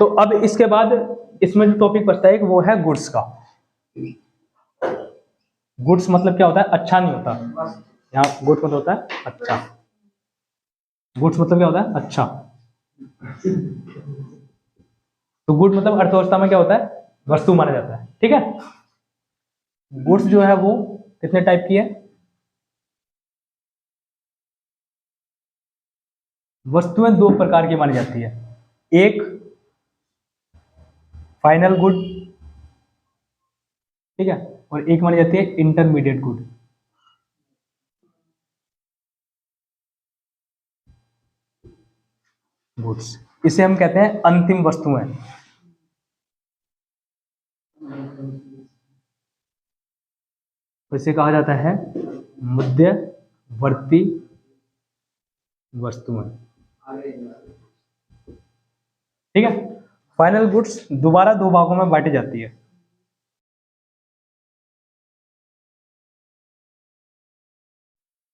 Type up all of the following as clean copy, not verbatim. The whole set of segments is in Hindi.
तो अब इसके बाद इसमें जो टॉपिक बचता है वो है गुड्स का। गुड्स मतलब क्या होता है? अच्छा नहीं होता। यहाँ गुड्स मतलब होता है अच्छा। गुड्स मतलब क्या होता है? अच्छा। तो गुड मतलब अर्थव्यवस्था में क्या होता है? वस्तु माना जाता है। ठीक है। गुड्स जो है वो कितने टाइप की है? वस्तुएं दो प्रकार की मानी जाती है। एक फाइनल गुड, ठीक है, और एक मानी जाती है इंटरमीडिएट गुड। गुड्स इसे हम कहते हैं अंतिम वस्तुएं। इसे कहा जाता है मध्यवर्ती वस्तुएं। ठीक है। फाइनल गुड्स दोबारा दो भागों में बांटी जाती है।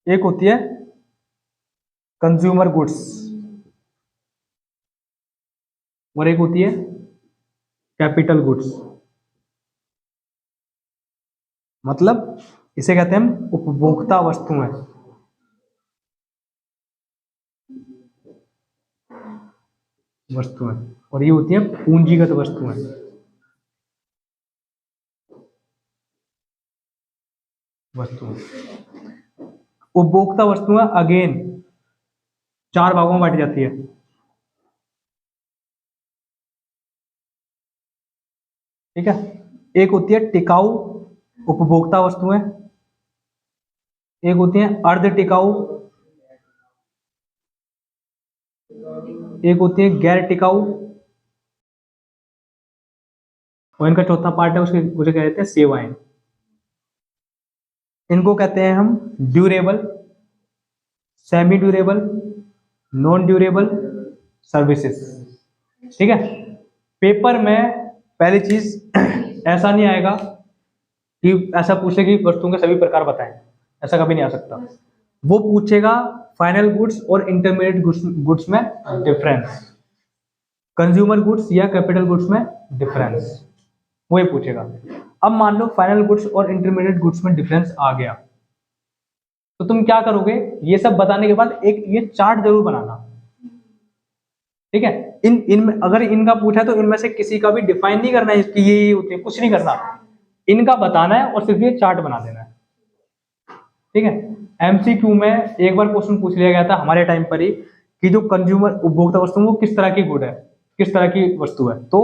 एक होती है कंज्यूमर गुड्स और एक होती है कैपिटल गुड्स। मतलब इसे कहते हैं हम उपभोक्ता वस्तुएं। वस्तुएं और ये होती है पूंजीगत वस्तुएं। वस्तुएं उपभोक्ता वस्तुएं अगेन चार भागों में बांटी जाती है। ठीक है। एक होती है टिकाऊ उपभोक्ता वस्तुएं, एक होती है अर्ध टिकाऊ, एक होती है गैर टिकाऊ, और इनका चौथा पार्ट है उसे कहते हैं सेवाएं। इनको कहते हैं हम durable, semi durable, non durable services. ठीक है। पेपर में पहली चीज ऐसा नहीं आएगा कि ऐसा पूछे कि वस्तुओं के सभी प्रकार बताएं, ऐसा कभी नहीं आ सकता। वो पूछेगा फाइनल गुड्स और इंटरमीडिएट गुड्स में डिफरेंस, कंज्यूमर गुड्स या कैपिटल गुड्स में डिफरेंस, वो ही पूछेगा। अब मान लो फाइनल गुड्स और इंटरमीडिएट गुड्स में डिफरेंस आ गया, तो तुम क्या करोगे? ये सब बताने के बाद एक ये चार्ट जरूर बनाना। ठीक है। इनमें अगर इनका पूछा तो इनमें से किसी का भी डिफाइन नहीं करना है कि ये होते हैं, कुछ नहीं करना, इनका बताना है और सिर्फ ये चार्ट बना देना है। ठीक है। एमसीक्यू में एक बार क्वेश्चन पूछ लिया गया था हमारे टाइम पर ही कि जो कंज्यूमर उपभोक्ता वस्तु वो किस तरह की गुड है, किस तरह की वस्तु है? तो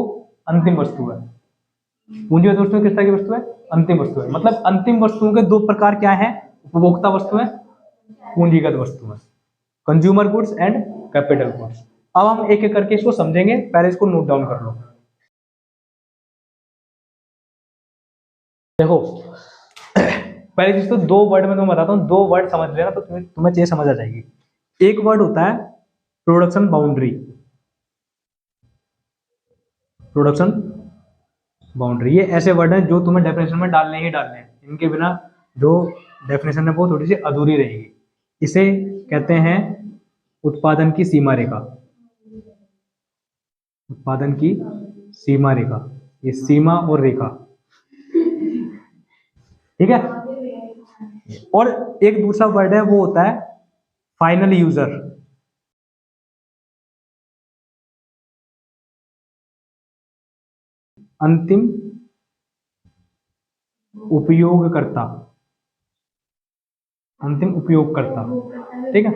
अंतिम वस्तु है। पूंजीगत वस्तु किस तरह की वस्तु है? अंतिम वस्तु है। मतलब अंतिम वस्तुओं के दो प्रकार क्या है? उपभोक्ता वस्तुएं, पूंजीगत वस्तुएं, consumer goods and capital goods. अब हम एक एक करके इसको समझेंगे, पहले इसको नोट डाउन कर लो। देखो पहले चीज तो दो वर्ड में तुम्हें बताता हूँ, दो वर्ड समझ लेना तो तुम्हें चीज समझ आ जाएगी। एक वर्ड होता है प्रोडक्शन बाउंड्री। प्रोडक्शन बाउंड्री ये ऐसे वर्ड हैं जो तुम्हें डेफिनेशन में डालने ही डालने हैं, इनके बिना जो डेफिनेशन है वो थोड़ी सी अधूरी रहेगी। इसे कहते हैं उत्पादन की सीमा रेखा। उत्पादन की सीमा रेखा, ये सीमा और रेखा। ठीक है। और एक दूसरा वर्ड है वो होता है फाइनल यूजर। अंतिम उपयोगकर्ता। अंतिम उपयोगकर्ता। ठीक है।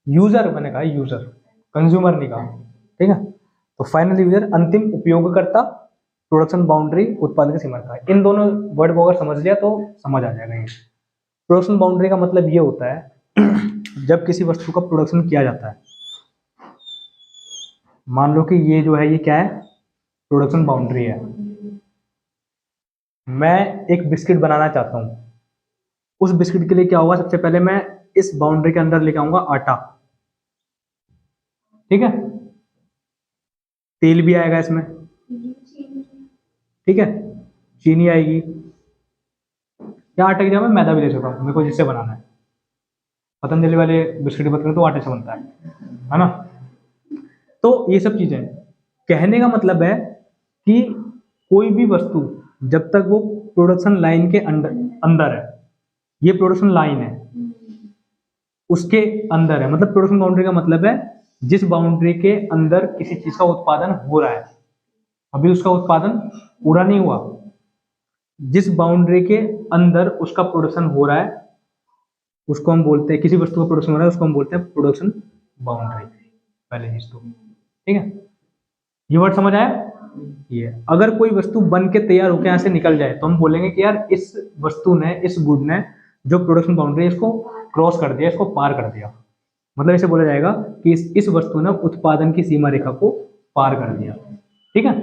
यूजर मैंने कहा, यूजर, कंज्यूमर नहीं कहा। ठीक है। तो फाइनल यूजर, अंतिम उपयोगकर्ता, प्रोडक्शन बाउंड्री, उत्पादन की सीमा रेखा। इन दोनों वर्ड को अगर समझ लिया तो समझ आ जाएगा। ये प्रोडक्शन बाउंड्री का मतलब ये होता है जब किसी वस्तु का प्रोडक्शन किया जाता है, मान लो कि ये जो है ये क्या है? प्रोडक्शन बाउंड्री है। मैं एक बिस्किट बनाना चाहता हूं, उस बिस्किट के लिए क्या होगा? सबसे पहले मैं इस बाउंड्री के अंदर लेके आऊंगा आटा। ठीक है। तेल भी आएगा इसमें। ठीक है। चीनी आएगी, या आटे की जगह मैं मैदा भी ले सकता हूँ, मेरे को जिससे बनाना है। पतंजलि वाले बिस्किट की बात करें तो आटे से बनता है ना। तो ये सब चीजें, कहने का मतलब है कि कोई भी वस्तु जब तक वो प्रोडक्शन लाइन के अंदर अंदर है, ये प्रोडक्शन लाइन है, उसके अंदर है, मतलब प्रोडक्शन बाउंड्री का मतलब है जिस बाउंड्री के अंदर किसी चीज का उत्पादन हो रहा है, अभी उसका उत्पादन पूरा नहीं हुआ, जिस बाउंड्री के अंदर उसका प्रोडक्शन हो रहा है उसको हम बोलते हैं, किसी वस्तु का प्रोडक्शन हो रहा है उसको हम बोलते हैं प्रोडक्शन बाउंड्री। पहले चीज तो ठीक है, ये वर्ड समझ आया। ये अगर कोई वस्तु बन के तैयार होकर यहाँ से निकल जाए तो हम बोलेंगे कि यार इस वस्तु ने, इस गुड ने जो प्रोडक्शन बाउंड्री है इसको क्रॉस कर दिया, इसको पार कर दिया, मतलब इसे बोला जाएगा कि इस वस्तु ने उत्पादन की सीमा रेखा को पार कर दिया। ठीक है,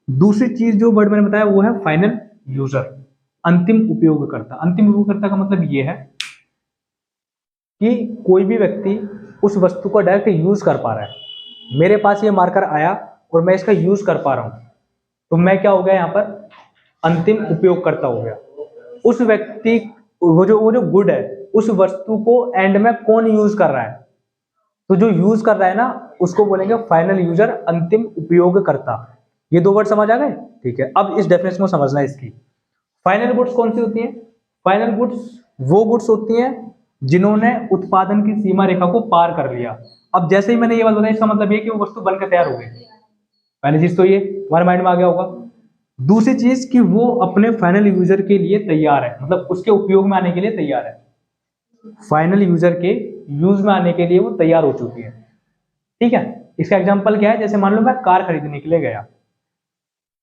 दूसरी चीज जो वर्ड मैंने बताया वो है फाइनल यूजर, अंतिम उपयोगकर्ता। अंतिम उपयोगकर्ता का मतलब ये है कि कोई भी व्यक्ति उस वस्तु को डायरेक्ट यूज कर पा रहा है। मेरे पास ये मार्कर आया और मैं इसका यूज कर पा रहा हूं, तो मैं क्या हो गया यहाँ पर, अंतिम उपयोगकर्ता हो गया। उस व्यक्ति, वो जो गुड है, उस वस्तु को एंड में कौन यूज कर रहा है, तो जो यूज कर रहा है ना उसको बोलेंगे फाइनल यूजर, अंतिम उपयोगकर्ता। ये दो वर्ड समझ आ गए। ठीक है, अब इस डेफिनेशन को समझना है इसकी। फाइनल गुड्स कौन सी होती हैं? फाइनल गुड्स वो गुड्स होती हैं जिन्होंने उत्पादन की सीमा रेखा को पार कर लिया। अब जैसे ही मैंने ये बात बताई इसका मतलब ये कि वो वस्तु बनकर तैयार हो गई। पहली चीज तो ये तुम्हारे माइंड में आ गया होगा। दूसरी चीज कि वो अपने फाइनल यूजर के लिए तैयार है, मतलब उसके उपयोग में आने के लिए तैयार है, फाइनल यूजर के यूज में आने के लिए वो तैयार हो चुकी है। ठीक है, इसका एग्जांपल क्या है, जैसे मान लो मैं कार खरीदने के लिए गया,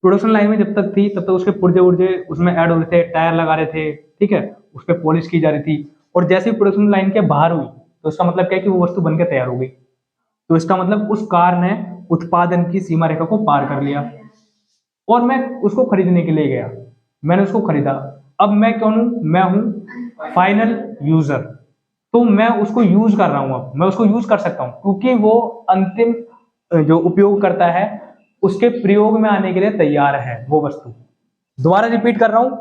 प्रोडक्शन लाइन में जब तक थी तब तक उसके पुर्जे उर्जे उसमें ऐड हो रहे थे, टायर लगा रहे थे, ठीक है, उस पर पॉलिश की जा रही थी, और जैसे ही प्रोडक्शन लाइन के बाहर हुई तो इसका मतलब क्या है कि वो वस्तु बनकर तैयार हो गई। तो इसका मतलब उस कार ने उत्पादन की सीमा रेखा को पार कर लिया और मैं उसको खरीदने के लिए गया, मैंने उसको खरीदा। अब मैं कौन हूं? मैं हूं फाइनल यूजर, तो मैं उसको यूज कर रहा हूं, अब मैं उसको यूज कर सकता हूं क्योंकि वो अंतिम जो उपयोग करता है उसके प्रयोग में आने के लिए तैयार है वो वस्तु। दोबारा रिपीट कर रहा हूं,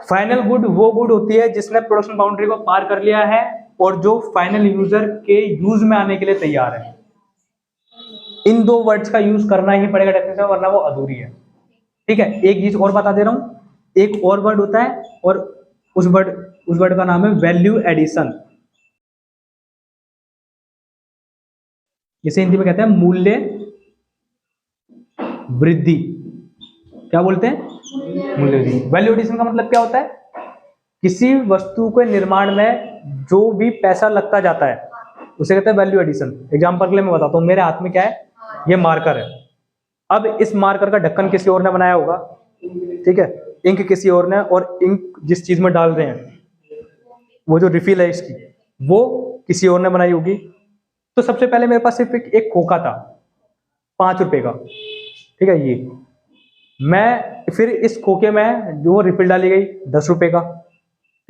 फाइनल गुड वो गुड होती है जिसने प्रोडक्शन बाउंड्री को पार कर लिया है और जो फाइनल यूजर के यूज में आने के लिए तैयार है। इन दो वर्ड्स का यूज करना ही पड़ेगा डेफिनेशन में, वरना वो अधूरी है। ठीक है, एक चीज और बता दे रहा हूं, एक और वर्ड होता है और उस वर्ड का नाम है वैल्यू एडिशन। इसे हिंदी में कहते हैं मूल्य वृद्धि। क्या बोलते हैं? मूल्य वृद्धि। वैल्यू एडिशन का मतलब क्या होता है? किसी वस्तु के निर्माण में जो भी पैसा लगता जाता है उसे कहते हैं वैल्यू एडिशन। एग्जांपल के लिए मैं बताता हूं, मेरे हाथ में क्या है, ये मार्कर है। अब इस मार्कर का ढक्कन किसी और ने बनाया होगा, ठीक है, इंक किसी और ने, और इंक जिस चीज में डाल रहे हैं वो जो रिफिल है इसकी वो किसी और ने बनाई होगी। तो सबसे पहले मेरे पास सिर्फ एक खोखा था 5 रुपए का, ठीक है, ये मैं फिर इस खोखे में जो रिफिल डाली गई 10 रुपए का,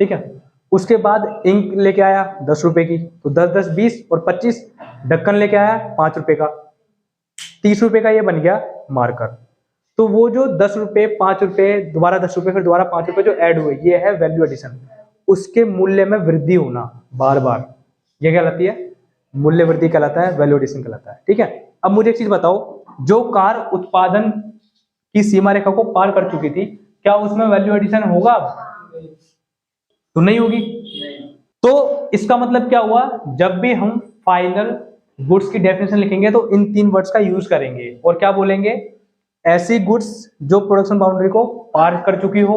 ठीक है, उसके बाद इंक लेके आया 10 रुपए की, तो 10 10 20 और 25, ढक्कन लेके आया 5 रुपए का, 30 रुपए का ये बन गया मार्कर। तो वो जो 10 रुपए, 5 रुपए, दोबारा 10 रुपए, फिर दोबारा 5 रुपए जो ऐड हुए, ये है वैल्यू एडिशन। उसके मूल्य में वृद्धि होना बार बार, ये क्या कहलाती है? मूल्य वृद्धि कहलाता है, वैल्यू एडिशन कहलाता है। ठीक है, अब मुझे एक चीज बताओ, जो कार उत्पादन की सीमा रेखा को पार कर चुकी थी, क्या उसमें वैल्यू एडिशन होगा? तो नहीं होगी। तो इसका मतलब क्या हुआ, जब भी हम फाइनल गुड्स की डेफिनेशन लिखेंगे तो इन 3 वर्ड्स का यूज करेंगे और क्या बोलेंगे? ऐसी गुड्स जो प्रोडक्शन बाउंड्री को पार कर चुकी हो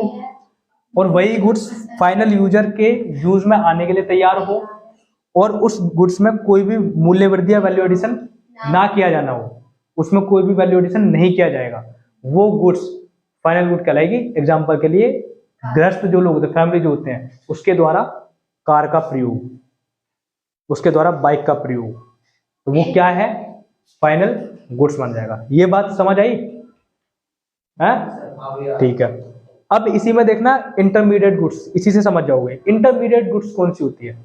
और वही गुड्स फाइनल यूजर के यूज में आने के लिए तैयार हो और उस गुड्स में कोई भी मूल्य वृद्धि या वैल्यू एडिशन ना किया जाना हो, उसमें कोई भी वैल्यू एडिशन नहीं किया जाएगा, वो गुड्स फाइनल गुड कहलाएगी। एग्जांपल के लिए गृहस्थ जो लोग होते हैं, फैमिली जो होते हैं, उसके द्वारा कार का प्रयोग, उसके द्वारा बाइक का प्रयोग, तो वो क्या है? फाइनल गुड्स बन जाएगा। ये बात समझ आई है? ठीक है, अब इसी में देखना इंटरमीडिएट गुड्स, इसी से समझ जाओगे। इंटरमीडिएट गुड्स कौन सी होती है?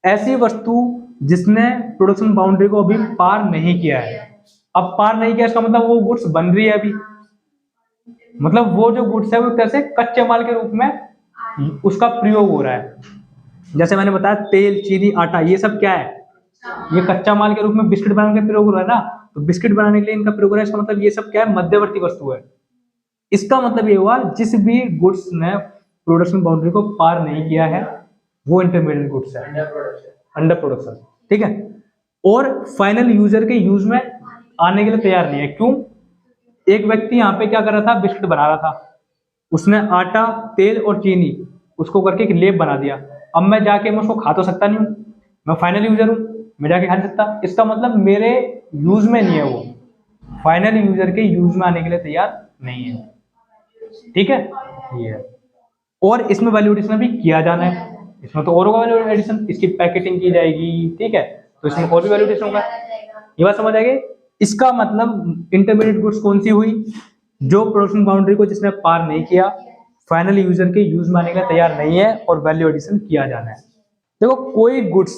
ऐसी वस्तु जिसने प्रोडक्शन बाउंड्री को अभी पार नहीं किया है। अब पार नहीं किया इसका मतलब वो गुड्स बन रही है अभी, मतलब वो जो गुड्स है वो एक तरह से कच्चे माल के रूप में उसका प्रयोग हो रहा है। जैसे मैंने बताया तेल, चीनी, आटा, ये सब क्या है? ये कच्चा माल के रूप में बिस्किट बनाने का प्रयोग हो रहा है ना, तो बिस्किट बनाने के लिए इनका प्रयोग हो रहा है, इसका मतलब ये सब क्या है, मध्यवर्ती वस्तु है। इसका मतलब ये हुआ जिस भी गुड्स ने प्रोडक्शन बाउंड्री को पार नहीं किया है वो इंटरमीडिएट गुड्स है, अंडर प्रोडक्शन, ठीक है। और फाइनल यूजर के यूज में आने के लिए तैयार नहीं है। क्यों? एक व्यक्ति यहाँ पे क्या कर रहा था, बिस्किट बना रहा था, उसने आटा, तेल और चीनी उसको करके एक लेप बना दिया। अब मैं जाके मैं उसको खा तो सकता नहीं हूँ, मैं फाइनल यूजर हूँ, मैं जाके खा नहीं सकता। इसका मतलब मेरे यूज में नहीं है, वो फाइनल यूजर के यूज में आने के लिए तैयार नहीं है, ठीक है। ये है। और इसमें वैल्यू एडिशन भी किया जाना है, इसमें तो और होगा वैल्यू एडिशन, इसकी पैकेटिंग की जाएगी, ठीक है, तो इसमें और भी वैल्यू एडिशन होगा। ये बात समझ आएगी। इसका मतलब इंटरमीडिएट गुड्स कौन सी हुई, जो प्रोडक्शन बाउंड्री को जिसने पार नहीं किया, फाइनल यूजर के यूज में आने के लिए तैयार नहीं है और वैल्यू एडिशन किया जाना है। देखो कोई गुड्स,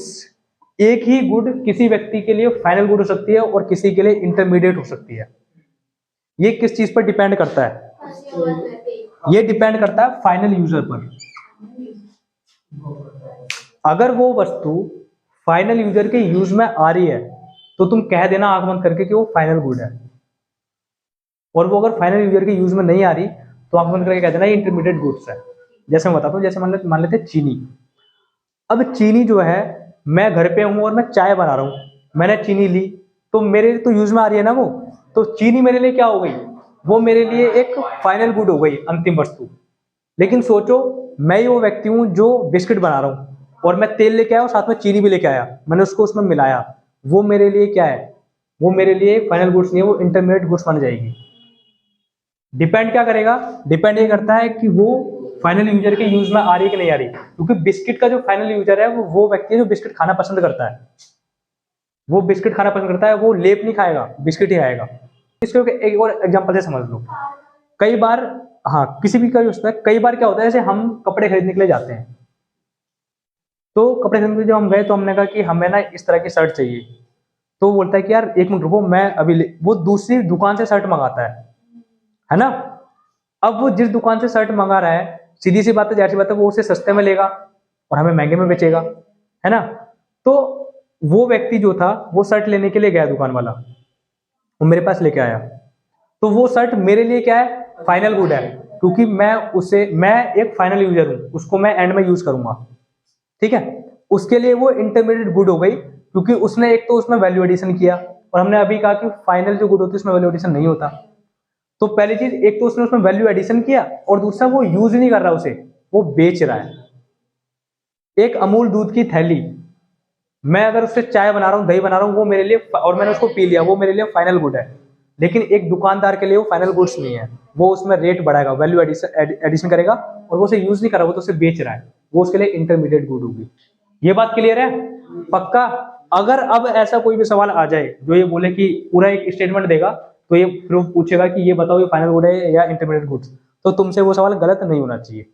एक ही गुड किसी व्यक्ति के लिए फाइनल गुड हो सकती है और किसी के लिए इंटरमीडिएट हो सकती है। ये किस चीज पर डिपेंड करता है? ये डिपेंड करता है फाइनल यूजर पर। अगर वो वस्तु फाइनल यूजर के यूज में आ रही है तो तुम कह देना आंख बंद करके कि वो फाइनल गुड है, और वो अगर फाइनल यूजर के यूज में नहीं आ रही तो आंख बंद करके कह देना ये इंटरमीडिएट गुड्स है। जैसे मैं बताता हूँ, जैसे मान लेते चीनी। अब चीनी जो है, मैं घर पे हूं और मैं चाय बना रहा हूं, मैंने चीनी ली तो मेरे तो यूज में आ रही है ना वो, तो चीनी मेरे लिए क्या हो गई, वो मेरे लिए एक फाइनल गुड हो गई, अंतिम वस्तु। लेकिन सोचो मैं ही वो व्यक्ति हूं जो बिस्किट बना रहा हूं और मैं तेल लेके आया और साथ में चीनी भी लेके आया, मैंने उसको उसमें मिलाया, वो मेरे लिए क्या है, वो मेरे लिए फाइनल गुड्स नहीं है, वो इंटरमीडिएट गुड्स बन जाएगी। डिपेंड क्या करेगा? डिपेंड ये करता है कि वो फाइनल यूजर के यूज में आ रही है कि नहीं आ रही, क्योंकि बिस्किट का जो फाइनल यूजर है वो व्यक्ति है जो बिस्किट खाना पसंद करता है, वो बिस्किट खाना पसंद करता है, वो लेप नहीं खाएगा, बिस्किट ही खाएगा। इसको एक और एग्जांपल से समझ लो। कई बार, हाँ किसी भी का हो सकता है, कई बार क्या होता है, जैसे हम कपड़े खरीदने के लिए जाते हैं, तो कपड़े खरीदने के लिए जब हम गए तो हमने कहा कि हमें ना इस तरह की शर्ट चाहिए, तो वो बोलता है कि यार एक मिनट रुको मैं अभी वो दूसरी दुकान से शर्ट मंगाता है ना। अब वो जिस दुकान से शर्ट मंगा रहा है, सीधी सी बात है, जाहिर सी बात है, वो उसे सस्ते में लेगा और हमें महंगे में बेचेगा, है ना। तो वो व्यक्ति जो था वो शर्ट लेने के लिए गया दुकान वाला, वो मेरे पास लेके आया, तो वो शर्ट मेरे लिए क्या है, फाइनल गुड है, क्योंकि मैं एक फाइनल यूजर हूं, उसको मैं एंड में यूज करूंगा, ठीक है। उसके लिए वो इंटरमीडिएट गुड हो गई, क्योंकि उसने एक तो उसमें वैल्यू एडिशन किया, और हमने अभी कहा कि फाइनल जो गुड होती है उसमें वैल्यू एडिशन नहीं होता। तो पहली चीज, एक तो उसने उसमें वैल्यू एडिशन किया, और दूसरा वो यूज नहीं कर रहा उसे, वो बेच रहा है। एक अमूल दूध की थैली, मैं अगर उससे चाय बना रहा हूँ, दही बना रहा हूँ, वो मेरे लिए, और मैंने उसको पी लिया, वो मेरे लिए फाइनल गुड है। लेकिन एक दुकानदार के लिए वो फाइनल गुड्स नहीं है, वो उसमें रेट बढ़ाएगा, वैल्यू एडिशन करेगा, और वो उसे यूज नहीं कर रहा, वो तो उसे बेच रहा है, वो उसके लिए इंटरमीडिएट गुड होगी। ये बात क्लियर है? पक्का? अगर अब ऐसा कोई भी सवाल आ जाए जो ये बोले कि पूरा एक स्टेटमेंट देगा, तो ये फिर पूछेगा कि ये बताओ ये फाइनल गुड है या इंटरमीडिएट गुड्स, तो तुमसे वो सवाल गलत नहीं होना चाहिए।